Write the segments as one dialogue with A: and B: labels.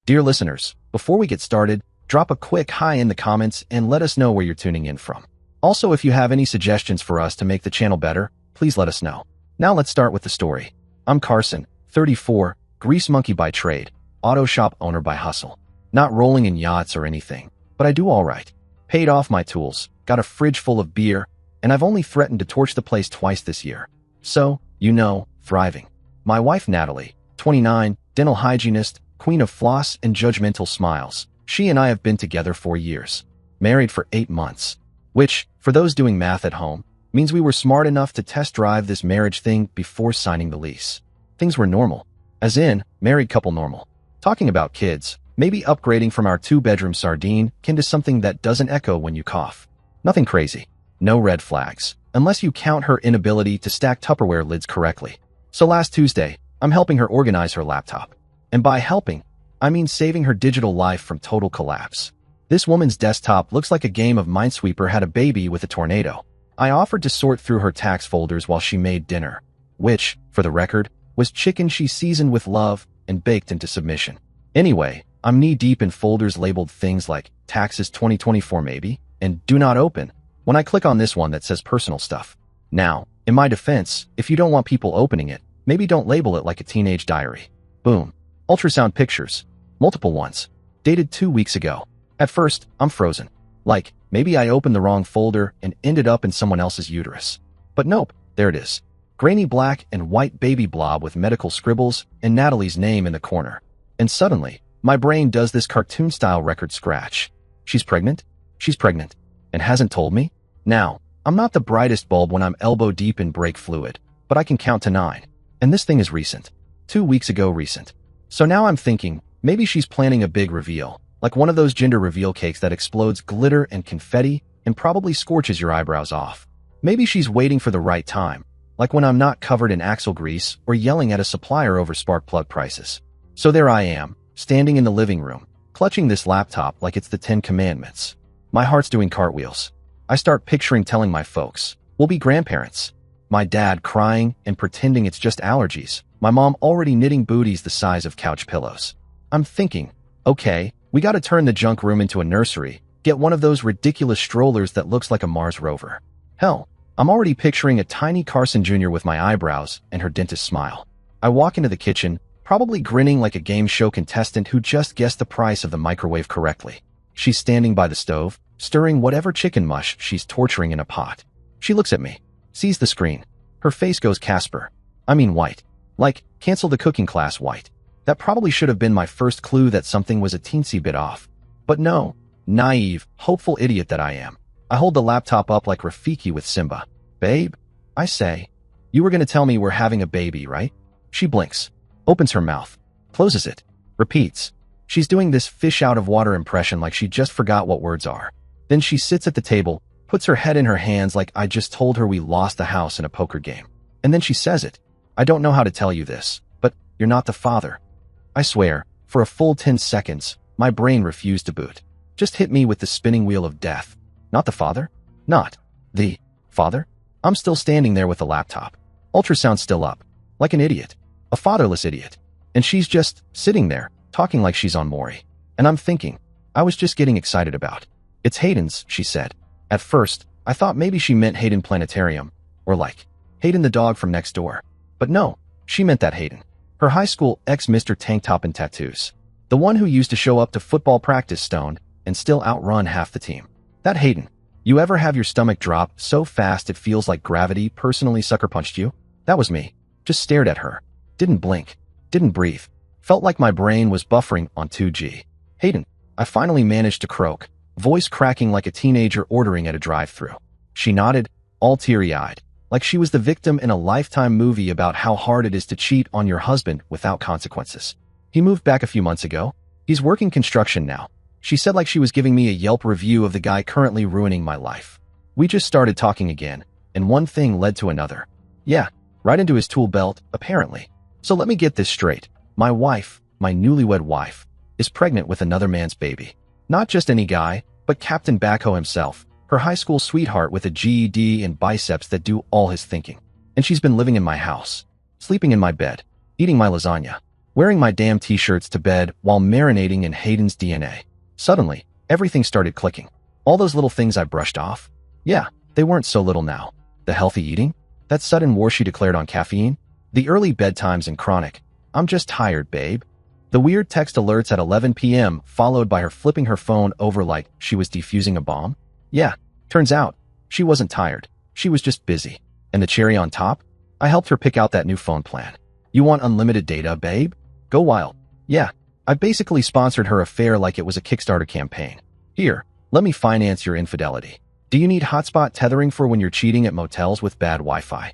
A: Dear listeners, before we get started, drop a quick hi in the comments and let us know where you're tuning in from. Also, if you have any suggestions for us to make the channel better, please let us know. Now let's start with the story. I'm Carson, 34, grease monkey by trade, auto shop owner by hustle. Not rolling in yachts or anything, but I do all right. Paid off my tools, got a fridge full of beer, and I've only threatened to torch the place twice this year. So, thriving. My wife Natalie, 29, dental hygienist, queen of floss and judgmental smiles. She and I have been together 4 years. Married for 8 months. Which, for those doing math at home, means we were smart enough to test drive this marriage thing before signing the lease. Things were normal. As in, married couple normal. Talking about kids, maybe upgrading from our 2-bedroom sardine kin to something that doesn't echo when you cough. Nothing crazy. No red flags. Unless you count her inability to stack Tupperware lids correctly. So last Tuesday, I'm helping her organize her laptop. And by helping, I mean saving her digital life from total collapse. This woman's desktop looks like a game of Minesweeper had a baby with a tornado. I offered to sort through her tax folders while she made dinner, which, for the record, was chicken she seasoned with love and baked into submission. Anyway, I'm knee-deep in folders labeled things like Taxes 2024 maybe, and Do Not Open, when I click on this one that says personal stuff. Now, in my defense, if you don't want people opening it, maybe don't label it like a teenage diary. Boom. Ultrasound pictures. Multiple ones. Dated 2 weeks ago. At first, I'm frozen. Like, maybe I opened the wrong folder and ended up in someone else's uterus. But nope, there it is. Grainy black and white baby blob with medical scribbles and Natalie's name in the corner. And suddenly, my brain does this cartoon-style record scratch. She's pregnant? She's pregnant. And hasn't told me? Now, I'm not the brightest bulb when I'm elbow deep in brake fluid, but I can count to 9. And this thing is recent. 2 weeks ago recent. So now I'm thinking, maybe she's planning a big reveal. Like one of those gender reveal cakes that explodes glitter and confetti and probably scorches your eyebrows off. Maybe she's waiting for the right time, like when I'm not covered in axle grease or yelling at a supplier over spark plug prices. So there I am, standing in the living room, clutching this laptop like it's the 10 Commandments. My heart's doing cartwheels. I start picturing telling my folks, we'll be grandparents. My dad crying and pretending it's just allergies. My mom already knitting booties the size of couch pillows. I'm thinking, okay, we gotta turn the junk room into a nursery, get one of those ridiculous strollers that looks like a Mars rover. Hell, I'm already picturing a tiny Carson Jr. with my eyebrows and her dentist smile. I walk into the kitchen, probably grinning like a game show contestant who just guessed the price of the microwave correctly. She's standing by the stove, stirring whatever chicken mush she's torturing in a pot. She looks at me, sees the screen. Her face goes Casper. I mean white. Like, cancel the cooking class white. That probably should have been my first clue that something was a teensy bit off. But no, naive, hopeful idiot that I am. I hold the laptop up like Rafiki with Simba. Babe, I say, you were gonna tell me we're having a baby, right? She blinks, opens her mouth, closes it, repeats. She's doing this fish out of water impression like she just forgot what words are. Then she sits at the table, puts her head in her hands like I just told her we lost the house in a poker game. And then she says it. I don't know how to tell you this, but you're not the father. I swear, for a full 10 seconds, my brain refused to boot. Just hit me with the spinning wheel of death. Not the father? Not the father? I'm still standing there with the laptop. Ultrasound still up. Like an idiot. A fatherless idiot. And she's just sitting there, talking like she's on Maury. And I'm thinking, I was just getting excited about. It's Hayden's, she said. At first, I thought maybe she meant Hayden Planetarium, or like, Hayden the dog from next door. But no, she meant that Hayden. Her high school ex-Mr. Tank Top and tattoos. The one who used to show up to football practice stoned and still outrun half the team. That Hayden. You ever have your stomach drop so fast it feels like gravity personally sucker punched you? That was me. Just stared at her. Didn't blink. Didn't breathe. Felt like my brain was buffering on 2G. Hayden. I finally managed to croak, voice cracking like a teenager ordering at a drive-thru. She nodded, all teary-eyed, like she was the victim in a Lifetime movie about how hard it is to cheat on your husband without consequences. He moved back a few months ago. He's working construction now. She said like she was giving me a Yelp review of the guy currently ruining my life. We just started talking again, and one thing led to another. Yeah, right into his tool belt, apparently. So let me get this straight. My wife, my newlywed wife, is pregnant with another man's baby. Not just any guy, but Captain Backhoe himself, her high school sweetheart with a GED and biceps that do all his thinking. And she's been living in my house, sleeping in my bed, eating my lasagna. wearing my damn t-shirts to bed while marinating in Hayden's DNA. Suddenly, everything started clicking. All those little things I brushed off? Yeah, they weren't so little now. The healthy eating? That sudden war she declared on caffeine? The early bedtimes and chronic, "I'm just tired, babe." The weird text alerts at 11 p.m. followed by her flipping her phone over like she was defusing a bomb? Yeah, turns out, she wasn't tired. She was just busy. And the cherry on top? I helped her pick out that new phone plan. "You want unlimited data, babe? Go wild." Yeah, I basically sponsored her affair like it was a Kickstarter campaign. "Here, let me finance your infidelity. Do you need hotspot tethering for when you're cheating at motels with bad Wi-Fi?"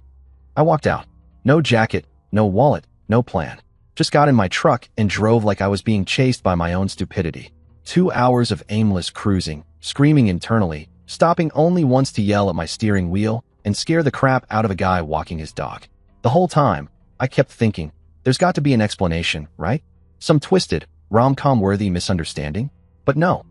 A: I walked out. No jacket, no wallet, no plan. Just got in my truck and drove like I was being chased by my own stupidity. 2 hours of aimless cruising, screaming internally, stopping only once to yell at my steering wheel and scare the crap out of a guy walking his dog. The whole time, I kept thinking, there's got to be an explanation, right? Some twisted, rom-com-worthy misunderstanding? But no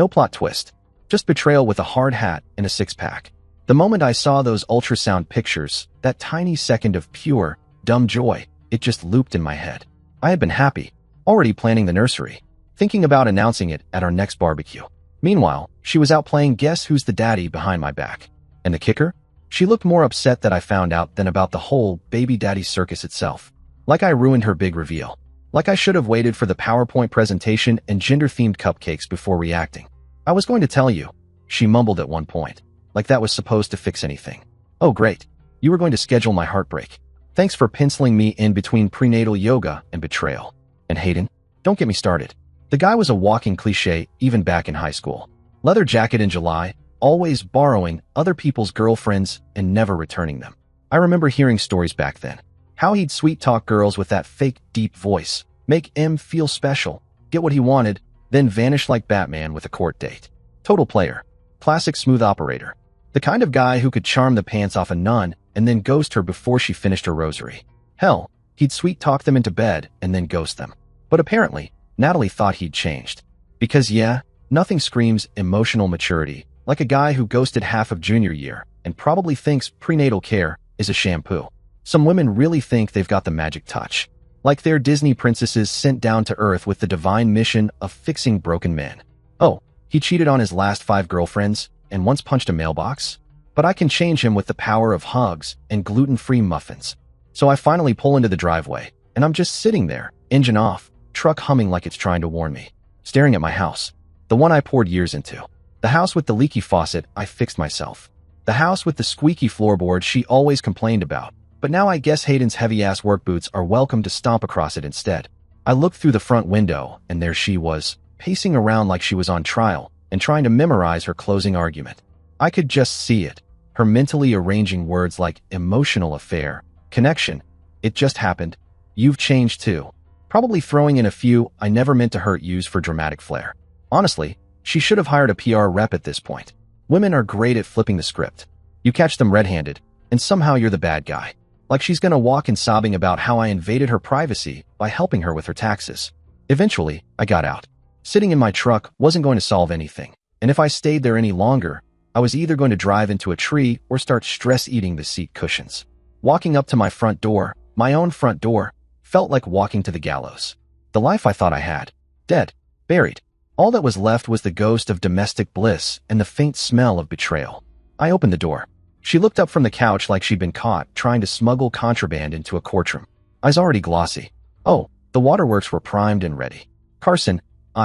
A: plot twist. Just betrayal with a hard hat and a six-pack. The moment I saw those ultrasound pictures, that tiny second of pure, dumb joy, it just looped in my head. I had been happy, already planning the nursery, thinking about announcing it at our next barbecue. Meanwhile, she was out playing Guess Who's the Daddy behind my back. And the kicker? She looked more upset that I found out than about the whole baby daddy circus itself. Like I ruined her big reveal. Like I should have waited for the PowerPoint presentation and gender-themed cupcakes before reacting. "I was going to tell you," she mumbled at one point, like that was supposed to fix anything. "Oh great, you were going to schedule my heartbreak. Thanks for penciling me in between prenatal yoga and betrayal." And Hayden? Don't get me started. The guy was a walking cliche even back in high school. Leather jacket in July, always borrowing other people's girlfriends and never returning them. I remember hearing stories back then. How he'd sweet-talk girls with that fake deep voice, make em feel special, get what he wanted, then vanish like Batman with a court date. Total player. Classic smooth operator. The kind of guy who could charm the pants off a nun and then ghost her before she finished her rosary. Hell, he'd sweet-talk them into bed and then ghost them. But apparently, Natalie thought he'd changed. Because yeah, nothing screams emotional maturity like a guy who ghosted half of junior year and probably thinks prenatal care is a shampoo. Some women really think they've got the magic touch. Like they're Disney princesses sent down to Earth with the divine mission of fixing broken men. Oh, he cheated on his last 5 girlfriends and once punched a mailbox? But I can change him with the power of hugs and gluten-free muffins. So I finally pull into the driveway, and I'm just sitting there, engine off, truck humming like it's trying to warn me, staring at my house. The one I poured years into. The house with the leaky faucet I fixed myself. The house with the squeaky floorboard she always complained about. But now I guess Hayden's heavy-ass work boots are welcome to stomp across it instead. I looked through the front window, and there she was, pacing around like she was on trial and trying to memorize her closing argument. I could just see it. Her mentally arranging words like emotional affair, connection, it just happened, you've changed too. Probably throwing in a few I never meant to hurt yous for dramatic flair. Honestly, she should have hired a PR rep at this point. Women are great at flipping the script. You catch them red-handed, and somehow you're the bad guy. Like she's gonna walk in sobbing about how I invaded her privacy by helping her with her taxes. Eventually, I got out. Sitting in my truck wasn't going to solve anything, and if I stayed there any longer, I was either going to drive into a tree or start stress-eating the seat cushions. Walking up to my front door, my own front door, felt like walking to the gallows. The life I thought I had. Dead. Buried. All that was left was the ghost of domestic bliss and the faint smell of betrayal. I opened the door. She looked up from the couch like she'd been caught trying to smuggle contraband into a courtroom. Eyes already glossy. Oh, the waterworks were primed and ready. Carson,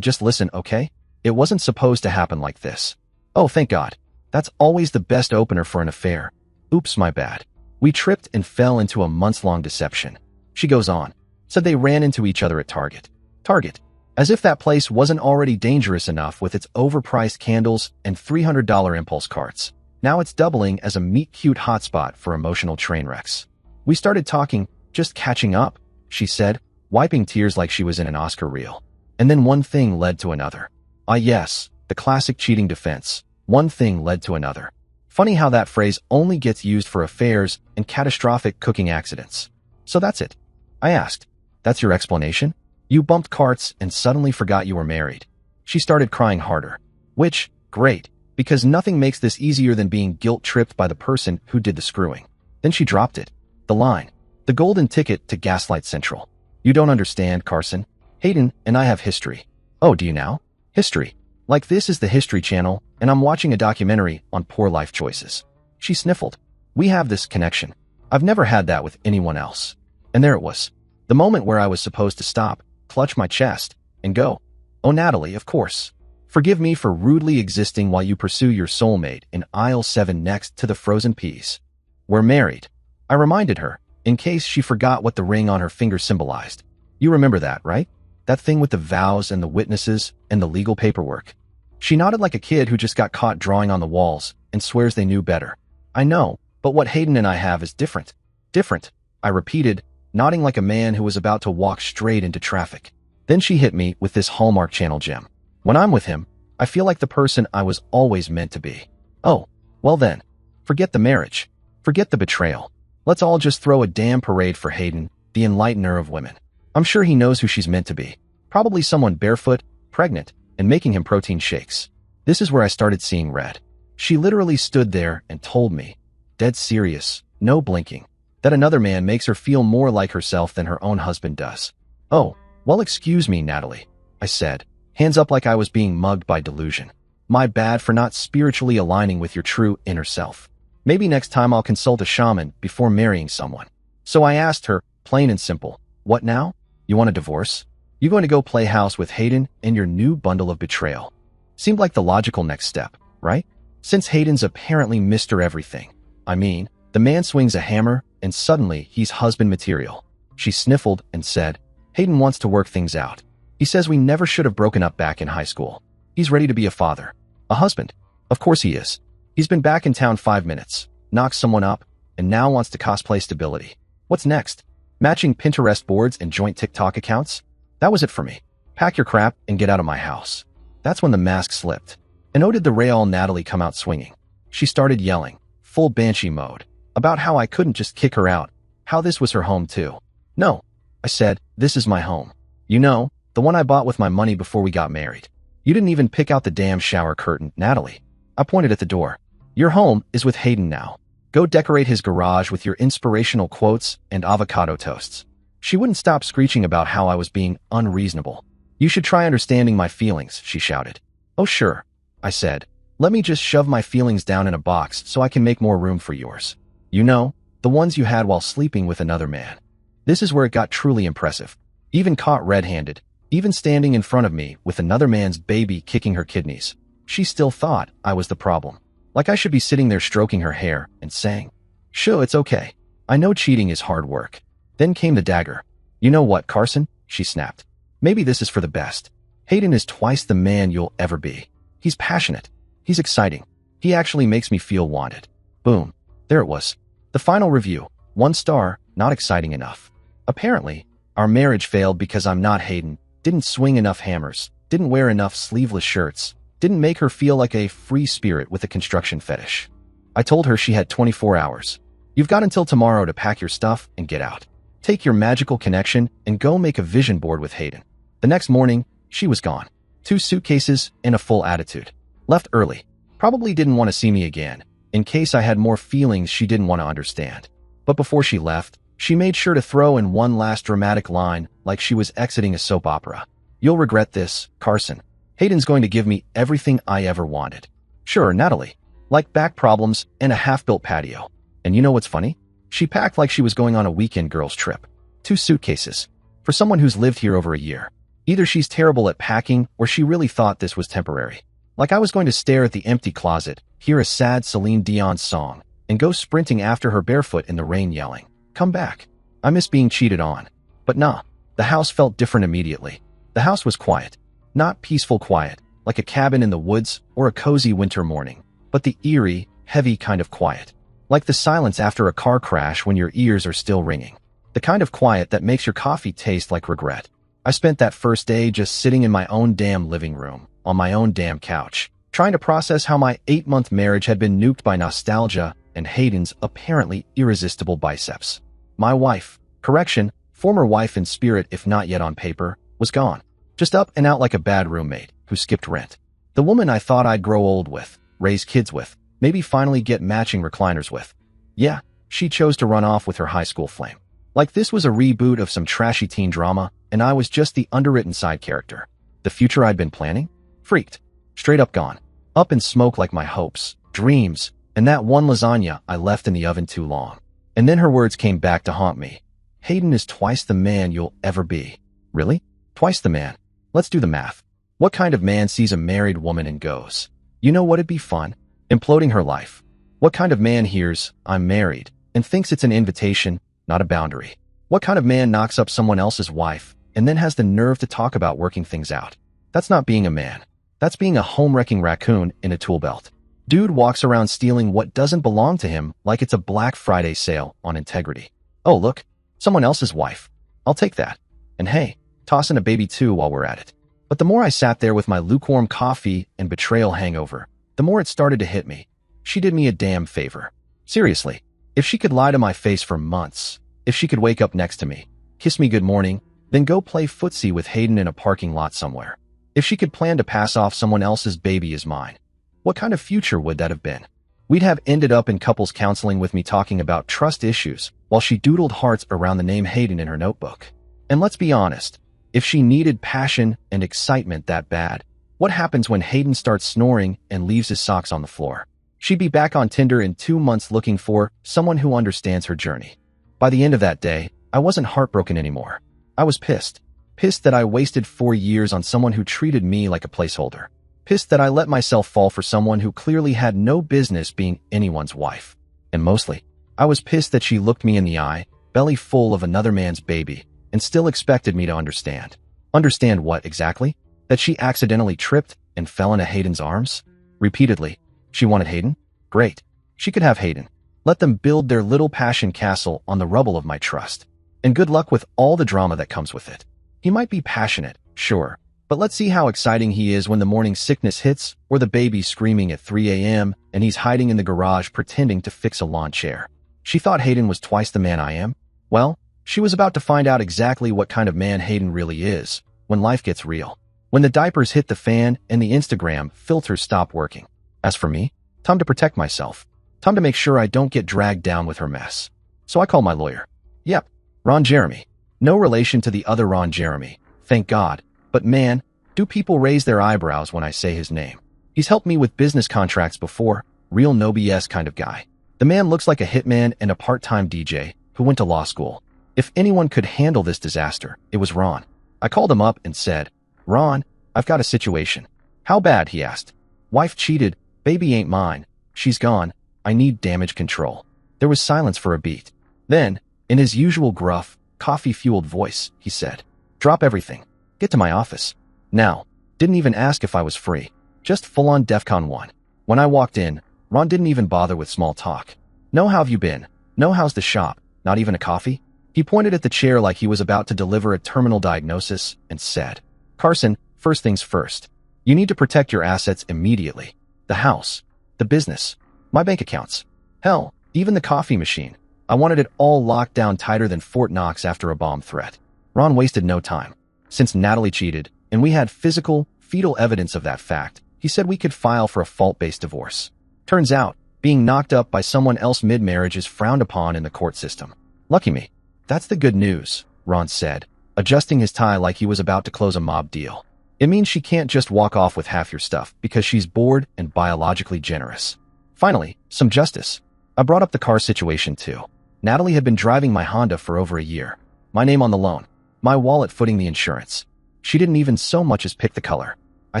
A: just listen, okay? It wasn't supposed to happen like this. Oh, thank God. That's always the best opener for an affair. Oops, my bad. We tripped and fell into a months-long deception. She goes on. Said they ran into each other at Target. Target. As if that place wasn't already dangerous enough with its overpriced candles and $300 impulse carts. Now it's doubling as a meet-cute hotspot for emotional train wrecks. We started talking, just catching up, she said, wiping tears like she was in an Oscar reel. And then one thing led to another. Yes, the classic cheating defense. One thing led to another. Funny how that phrase only gets used for affairs and catastrophic cooking accidents. So that's it. I asked. That's your explanation? You bumped carts and suddenly forgot you were married. She started crying harder. Which, great, because nothing makes this easier than being guilt-tripped by the person who did the screwing. Then she dropped it. The line. The golden ticket to Gaslight Central. You don't understand, Carson. Hayden and I have history. Oh, do you now? History. Like this is the History Channel, and I'm watching a documentary on poor life choices. She sniffled. We have this connection. I've never had that with anyone else. And there it was. The moment where I was supposed to stop, clutch my chest, and go. Oh, Natalie, of course. Forgive me for rudely existing while you pursue your soulmate in aisle 7 next to the frozen peas. We're married. I reminded her, in case she forgot what the ring on her finger symbolized. You remember that, right? That thing with the vows and the witnesses and the legal paperwork. She nodded like a kid who just got caught drawing on the walls and swears they knew better. I know, but what Hayden and I have is different. Different, I repeated, nodding like a man who was about to walk straight into traffic. Then she hit me with this Hallmark Channel gem. When I'm with him, I feel like the person I was always meant to be. Oh, well then, forget the marriage. Forget the betrayal. Let's all just throw a damn parade for Hayden, the enlightener of women. I'm sure he knows who she's meant to be. Probably someone barefoot, pregnant, and making him protein shakes. This is where I started seeing red. She literally stood there and told me, dead serious, no blinking, that another man makes her feel more like herself than her own husband does. Oh, well, excuse me, Natalie, I said, hands up like I was being mugged by delusion. My bad for not spiritually aligning with your true inner self. Maybe next time I'll consult a shaman before marrying someone. So I asked her, plain and simple, what now? You want a divorce? You going to go play house with Hayden and your new bundle of betrayal? Seemed like the logical next step, right? Since Hayden's apparently Mr. Everything. I mean, the man swings a hammer and suddenly he's husband material. She sniffled and said, Hayden wants to work things out. He says we never should have broken up back in high school. He's ready to be a father. A husband. Of course he is. He's been back in town 5 minutes, knocked someone up, and now wants to cosplay stability. What's next? Matching Pinterest boards and joint TikTok accounts? That was it for me. Pack your crap and get out of my house. That's when the mask slipped. And oh did the real Natalie come out swinging. She started yelling, full banshee mode, about how I couldn't just kick her out, how this was her home too. No, I said, this is my home. You know, the one I bought with my money before we got married. You didn't even pick out the damn shower curtain, Natalie. I pointed at the door. Your home is with Hayden now. Go decorate his garage with your inspirational quotes and avocado toasts. She wouldn't stop screeching about how I was being unreasonable. You should try understanding my feelings, she shouted. Oh sure, I said. Let me just shove my feelings down in a box so I can make more room for yours. You know, the ones you had while sleeping with another man. This is where it got truly impressive. Even caught red-handed, even standing in front of me with another man's baby kicking her kidneys. She still thought I was the problem. Like I should be sitting there stroking her hair and saying, sure, it's okay. I know cheating is hard work. Then came the dagger. You know what, Carson? She snapped. Maybe this is for the best. Hayden is twice the man you'll ever be. He's passionate. He's exciting. He actually makes me feel wanted. Boom. There it was. The final review. 1 star, not exciting enough. Apparently, our marriage failed because I'm not Hayden, didn't swing enough hammers, didn't wear enough sleeveless shirts, didn't make her feel like a free spirit with a construction fetish. I told her she had 24 hours. You've got until tomorrow to pack your stuff and get out. Take your magical connection and go make a vision board with Hayden. The next morning, she was gone. 2 suitcases and a full attitude. Left early. Probably didn't want to see me again, in case I had more feelings she didn't want to understand. But before she left, she made sure to throw in one last dramatic line like she was exiting a soap opera. You'll regret this, Carson. Hayden's going to give me everything I ever wanted. Sure, Natalie. Like back problems and a half-built patio. And you know what's funny? She packed like she was going on a weekend girls trip. 2 suitcases. For someone who's lived here over a year. Either she's terrible at packing or she really thought this was temporary. Like I was going to stare at the empty closet, hear a sad Celine Dion song, and go sprinting after her barefoot in the rain yelling, come back. I miss being cheated on. But nah, the house felt different immediately. The house was quiet. Not peaceful quiet, like a cabin in the woods or a cozy winter morning, but the eerie, heavy kind of quiet. Like the silence after a car crash when your ears are still ringing. The kind of quiet that makes your coffee taste like regret. I spent that first day just sitting in my own damn living room, on my own damn couch, trying to process how my 8-month marriage had been nuked by nostalgia and Hayden's apparently irresistible biceps. My wife, correction, former wife in spirit if not yet on paper, was gone. Just up and out like a bad roommate who skipped rent. The woman I thought I'd grow old with, raise kids with, maybe finally get matching recliners with. Yeah, she chose to run off with her high school flame. Like this was a reboot of some trashy teen drama, and I was just the underwritten side character. The future I'd been planning? Freaked. Straight up gone. Up in smoke like my hopes, dreams, and that one lasagna I left in the oven too long. And then her words came back to haunt me. Hayden is twice the man you'll ever be. Really? Twice the man? Let's do the math. What kind of man sees a married woman and goes, you know what'd be fun? Imploding her life. What kind of man hears, I'm married, and thinks it's an invitation, not a boundary? What kind of man knocks up someone else's wife and then has the nerve to talk about working things out? That's not being a man. That's being a home-wrecking raccoon in a tool belt. Dude walks around stealing what doesn't belong to him like it's a Black Friday sale on integrity. Oh, look, someone else's wife. I'll take that. And hey, toss in a baby too while we're at it. But the more I sat there with my lukewarm coffee and betrayal hangover, the more it started to hit me. She did me a damn favor. Seriously, if she could lie to my face for months, if she could wake up next to me, kiss me good morning, then go play footsie with Hayden in a parking lot somewhere, if she could plan to pass off someone else's baby as mine, what kind of future would that have been? We'd have ended up in couples counseling with me talking about trust issues while she doodled hearts around the name Hayden in her notebook. And let's be honest, if she needed passion and excitement that bad, what happens when Hayden starts snoring and leaves his socks on the floor? She'd be back on Tinder in 2 months looking for someone who understands her journey. By the end of that day, I wasn't heartbroken anymore. I was pissed. Pissed that I wasted 4 years on someone who treated me like a placeholder. Pissed that I let myself fall for someone who clearly had no business being anyone's wife. And mostly, I was pissed that she looked me in the eye, belly full of another man's baby, and still expected me to understand. Understand what exactly? That she accidentally tripped and fell into Hayden's arms? Repeatedly. She wanted Hayden? Great. She could have Hayden. Let them build their little passion castle on the rubble of my trust. And good luck with all the drama that comes with it. He might be passionate, sure, but let's see how exciting he is when the morning sickness hits or the baby's screaming at 3 a.m. and he's hiding in the garage pretending to fix a lawn chair. She thought Hayden was twice the man I am. Well, she was about to find out exactly what kind of man Hayden really is when life gets real. When the diapers hit the fan and the Instagram filters stop working. As for me, time to protect myself. Time to make sure I don't get dragged down with her mess. So I call my lawyer. Yep, Ron Jeremy. No relation to the other Ron Jeremy, thank God. But man, do people raise their eyebrows when I say his name. He's helped me with business contracts before, real no BS kind of guy. The man looks like a hitman and a part-time DJ who went to law school. If anyone could handle this disaster, it was Ron. I called him up and said, Ron, I've got a situation. How bad, he asked. Wife cheated, baby ain't mine, she's gone, I need damage control. There was silence for a beat. Then, in his usual gruff, coffee-fueled voice, he said, drop everything. Get to my office. Now, didn't even ask if I was free. Just full-on DEFCON 1. When I walked in, Ron didn't even bother with small talk. No, how have you been? No, how's the shop? Not even a coffee? He pointed at the chair like he was about to deliver a terminal diagnosis and said, Carson, first things first. You need to protect your assets immediately. The house. The business. My bank accounts. Hell, even the coffee machine. I wanted it all locked down tighter than Fort Knox after a bomb threat. Ron wasted no time. Since Natalie cheated, and we had physical, fetal evidence of that fact, he said we could file for a fault-based divorce. Turns out, being knocked up by someone else mid-marriage is frowned upon in the court system. Lucky me. That's the good news, Ron said, adjusting his tie like he was about to close a mob deal. It means she can't just walk off with half your stuff because she's bored and biologically generous. Finally, some justice. I brought up the car situation too. Natalie had been driving my Honda for over a year. My name on the loan. My wallet footing the insurance. She didn't even so much as pick the color. I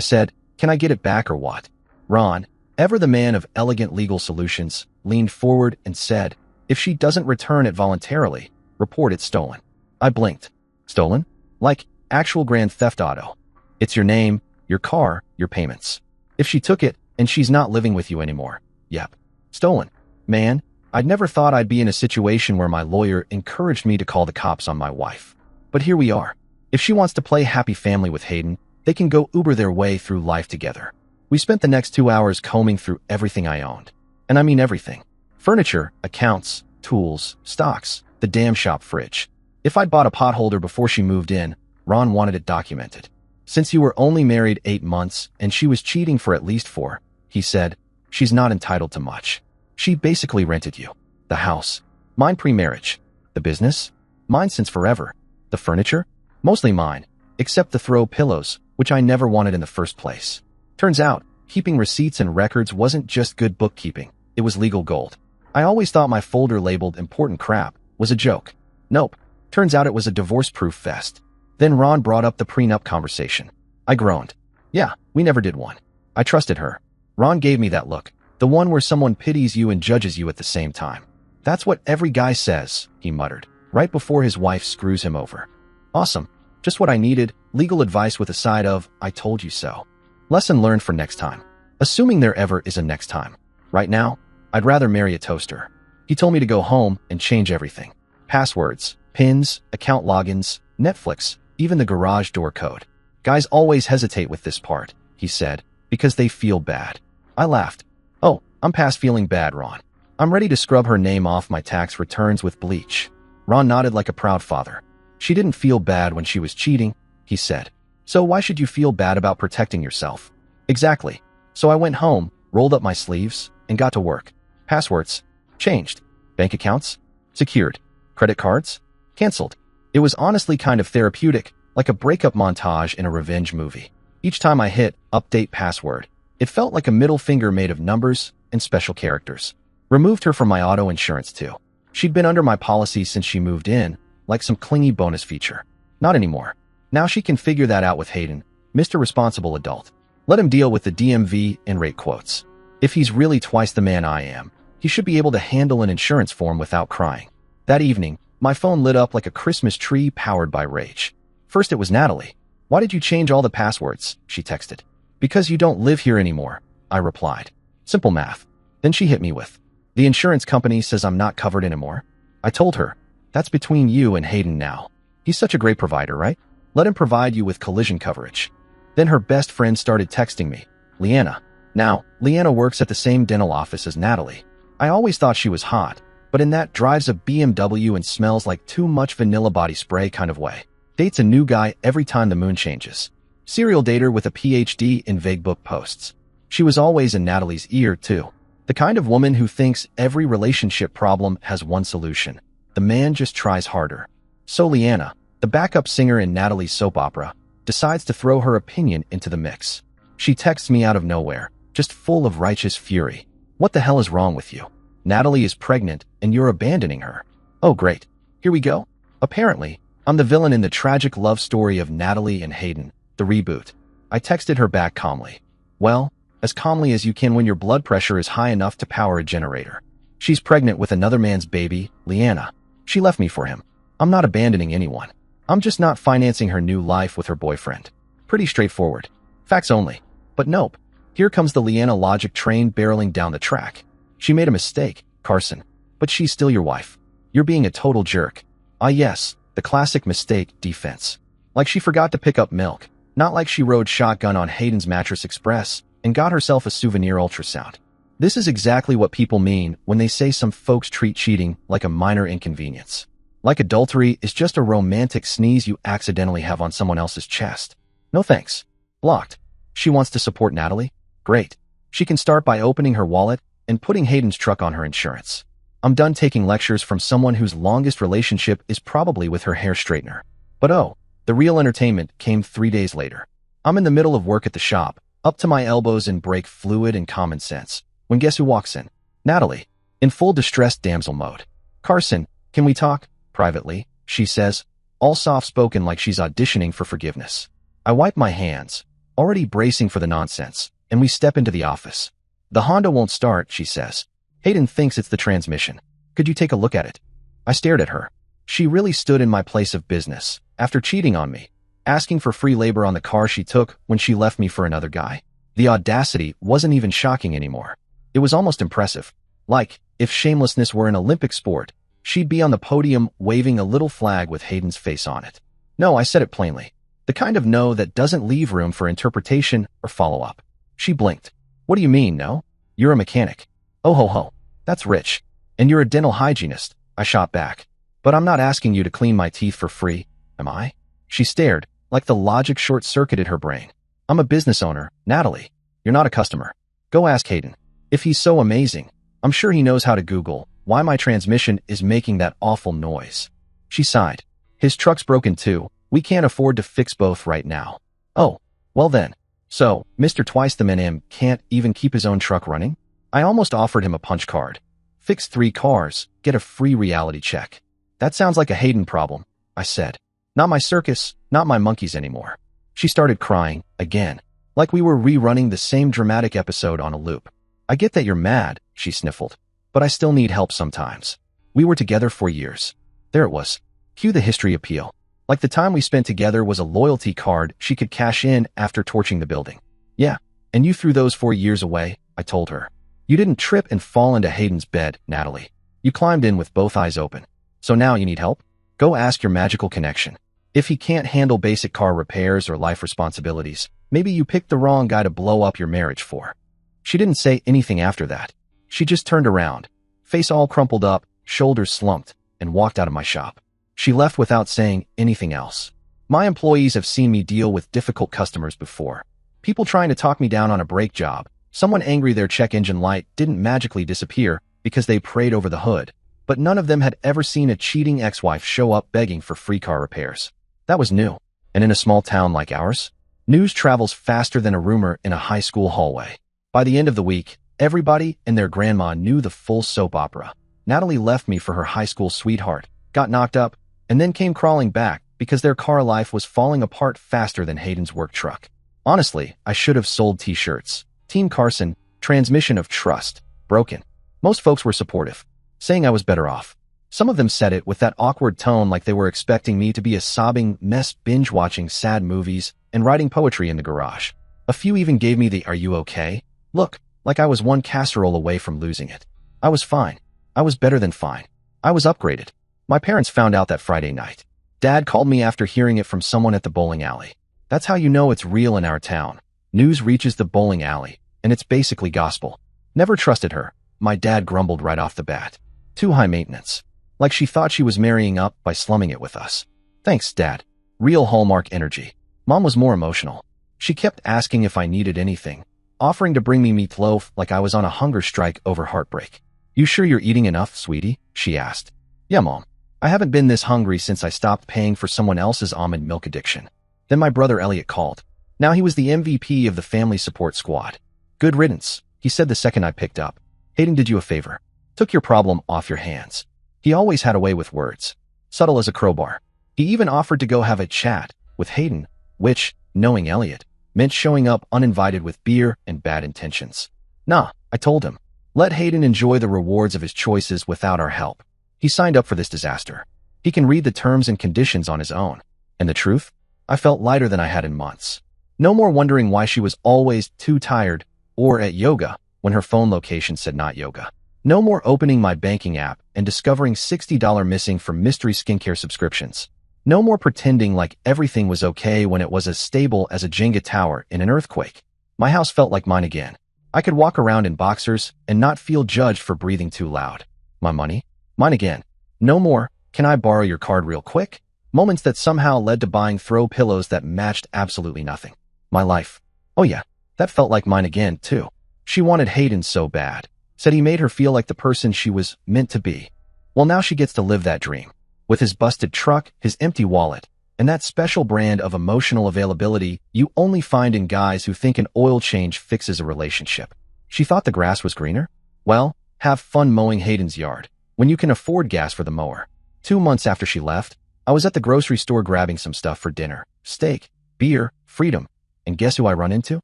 A: said, can I get it back or what? Ron, ever the man of elegant legal solutions, leaned forward and said, if she doesn't return it voluntarily, report it stolen. I blinked. Stolen? Like actual Grand Theft Auto. It's your name, your car, your payments. If she took it and she's not living with you anymore. Yep. Stolen. Man, I'd never thought I'd be in a situation where my lawyer encouraged me to call the cops on my wife. But here we are. If she wants to play happy family with Hayden, they can go Uber their way through life together. We spent the next 2 hours combing through everything I owned. And I mean everything. Furniture, accounts, tools, stocks, the damn shop fridge. If I'd bought a potholder before she moved in, Ron wanted it documented. Since you were only married 8 months and she was cheating for at least 4, he said, she's not entitled to much. She basically rented you. The house. Mine pre-marriage. The business? Mine since forever. The furniture? Mostly mine, except the throw pillows, which I never wanted in the first place. Turns out, keeping receipts and records wasn't just good bookkeeping, it was legal gold. I always thought my folder labeled important crap was a joke. Nope. Turns out it was a divorce-proof vest. Then Ron brought up the prenup conversation. I groaned. Yeah, we never did one. I trusted her. Ron gave me that look, the one where someone pities you and judges you at the same time. That's what every guy says, he muttered, right before his wife screws him over. Awesome. Just what I needed, legal advice with a side of, I told you so. Lesson learned for next time. Assuming there ever is a next time. Right now, I'd rather marry a toaster. He told me to go home and change everything. Passwords, pins, account logins, Netflix, even the garage door code. Guys always hesitate with this part, he said, because they feel bad. I laughed. Oh, I'm past feeling bad, Ron. I'm ready to scrub her name off my tax returns with bleach. Ron nodded like a proud father. She didn't feel bad when she was cheating, he said. So why should you feel bad about protecting yourself? Exactly. So I went home, rolled up my sleeves, and got to work. Passwords? Changed. Bank accounts? Secured. Credit cards? Canceled. It was honestly kind of therapeutic, like a breakup montage in a revenge movie. Each time I hit update password, it felt like a middle finger made of numbers and special characters. Removed her from my auto insurance too. She'd been under my policy since she moved in, like some clingy bonus feature. Not anymore. Now she can figure that out with Hayden, Mr. Responsible Adult. Let him deal with the DMV and rate quotes. If he's really twice the man I am, he should be able to handle an insurance form without crying. That evening, my phone lit up like a Christmas tree powered by rage. First it was Natalie. Why did you change all the passwords? She texted. Because you don't live here anymore, I replied. Simple math. Then she hit me with, the insurance company says I'm not covered anymore. I told her, that's between you and Hayden now. He's such a great provider, right? Let him provide you with collision coverage. Then her best friend started texting me, Leanna. Now, Leanna works at the same dental office as Natalie. I always thought she was hot, but in that drives a BMW and smells like too much vanilla body spray kind of way. Dates a new guy every time the moon changes. Serial dater with a PhD in vague book posts. She was always in Natalie's ear, too. The kind of woman who thinks every relationship problem has one solution. The man just tries harder. So Leanna, the backup singer in Natalie's soap opera, decides to throw her opinion into the mix. She texts me out of nowhere, just full of righteous fury. What the hell is wrong with you? Natalie is pregnant, and you're abandoning her. Oh great. Here we go. Apparently, I'm the villain in the tragic love story of Natalie and Hayden, the reboot. I texted her back calmly. Well, as calmly as you can when your blood pressure is high enough to power a generator. She's pregnant with another man's baby, Leanna. She left me for him. I'm not abandoning anyone. I'm just not financing her new life with her boyfriend. Pretty straightforward. Facts only. But nope. Here comes the Leanna logic train barreling down the track. She made a mistake, Carson. But she's still your wife. You're being a total jerk. Ah yes, the classic mistake defense. Like she forgot to pick up milk. Not like she rode shotgun on Hayden's Mattress Express and got herself a souvenir ultrasound. This is exactly what people mean when they say some folks treat cheating like a minor inconvenience. Like adultery is just a romantic sneeze you accidentally have on someone else's chest. No thanks. Blocked. She wants to support Natalie? Great. She can start by opening her wallet and putting Hayden's truck on her insurance. I'm done taking lectures from someone whose longest relationship is probably with her hair straightener. But oh, the real entertainment came 3 days later. I'm in the middle of work at the shop, up to my elbows in brake fluid and common sense, when guess who walks in? Natalie, in full distressed damsel mode. Carson, can we talk? Privately, she says, all soft-spoken like she's auditioning for forgiveness. I wipe my hands, already bracing for the nonsense, and we step into the office. The Honda won't start, she says. Hayden thinks it's the transmission. Could you take a look at it? I stared at her. She really stood in my place of business, after cheating on me, asking for free labor on the car she took when she left me for another guy. The audacity wasn't even shocking anymore. It was almost impressive. Like, if shamelessness were an Olympic sport, she'd be on the podium waving a little flag with Hayden's face on it. No, I said it plainly. The kind of no that doesn't leave room for interpretation or follow-up. She blinked. What do you mean, no? You're a mechanic. Oh ho ho. That's rich. And you're a dental hygienist, I shot back. But I'm not asking you to clean my teeth for free, am I? She stared, like the logic short-circuited her brain. I'm a business owner, Natalie. You're not a customer. Go ask Hayden. If he's so amazing, I'm sure he knows how to Google why my transmission is making that awful noise. She sighed. His truck's broken too. We can't afford to fix both right now. Oh, well then. So, Mr. Twice the Man can't even keep his own truck running? I almost offered him a punch card. Fix 3 cars, get a free reality check. That sounds like a Hayden problem, I said. Not my circus, not my monkeys anymore. She started crying, again, like we were rerunning the same dramatic episode on a loop. I get that you're mad, she sniffled, but I still need help sometimes. We were together for years. There it was. Cue the history appeal. Like the time we spent together was a loyalty card she could cash in after torching the building. Yeah, and you threw those 4 years away, I told her. You didn't trip and fall into Hayden's bed, Natalie. You climbed in with both eyes open. So now you need help? Go ask your magical connection. If he can't handle basic car repairs or life responsibilities, maybe you picked the wrong guy to blow up your marriage for. She didn't say anything after that. She just turned around, face all crumpled up, shoulders slumped, and walked out of my shop. She left without saying anything else. My employees have seen me deal with difficult customers before. People trying to talk me down on a brake job, someone angry their check engine light didn't magically disappear because they prayed over the hood, but none of them had ever seen a cheating ex-wife show up begging for free car repairs. That was new. And in a small town like ours, news travels faster than a rumor in a high school hallway. By the end of the week, everybody and their grandma knew the full soap opera. Natalie left me for her high school sweetheart, got knocked up, and then came crawling back because their car life was falling apart faster than Hayden's work truck. Honestly, I should have sold t-shirts. Team Carson, transmission of trust, broken. Most folks were supportive, saying I was better off. Some of them said it with that awkward tone like they were expecting me to be a sobbing mess binge-watching sad movies and writing poetry in the garage. A few even gave me the "Are you okay?" look, like I was one casserole away from losing it. I was fine. I was better than fine. I was upgraded. My parents found out that Friday night. Dad called me after hearing it from someone at the bowling alley. That's how you know it's real in our town. News reaches the bowling alley, and it's basically gospel. Never trusted her, my dad grumbled right off the bat. Too high maintenance. Like she thought she was marrying up by slumming it with us. Thanks, Dad. Real Hallmark energy. Mom was more emotional. She kept asking if I needed anything, offering to bring me meatloaf like I was on a hunger strike over heartbreak. You sure you're eating enough, sweetie? She asked. Yeah, Mom. I haven't been this hungry since I stopped paying for someone else's almond milk addiction. Then my brother Elliot called. Now he was the MVP of the family support squad. Good riddance, he said the second I picked up. Hayden did you a favor. Took your problem off your hands. He always had a way with words. Subtle as a crowbar. He even offered to go have a chat with Hayden, which, knowing Elliot, meant showing up uninvited with beer and bad intentions. Nah, I told him. Let Hayden enjoy the rewards of his choices without our help. He signed up for this disaster. He can read the terms and conditions on his own. And the truth? I felt lighter than I had in months. No more wondering why she was always too tired or at yoga when her phone location said not yoga. No more opening my banking app and discovering $60 missing from mystery skincare subscriptions. No more pretending like everything was okay when it was as stable as a Jenga tower in an earthquake. My house felt like mine again. I could walk around in boxers and not feel judged for breathing too loud. My money? Mine again. No more, can I borrow your card real quick? Moments that somehow led to buying throw pillows that matched absolutely nothing. My life. Oh yeah, that felt like mine again, too. She wanted Hayden so bad. Said he made her feel like the person she was meant to be. Well, now she gets to live that dream. With his busted truck, his empty wallet, and that special brand of emotional availability you only find in guys who think an oil change fixes a relationship. She thought the grass was greener? Well, have fun mowing Hayden's yard, when you can afford gas for the mower. 2 months after she left, I was at the grocery store grabbing some stuff for dinner. Steak, beer, freedom. And guess who I run into?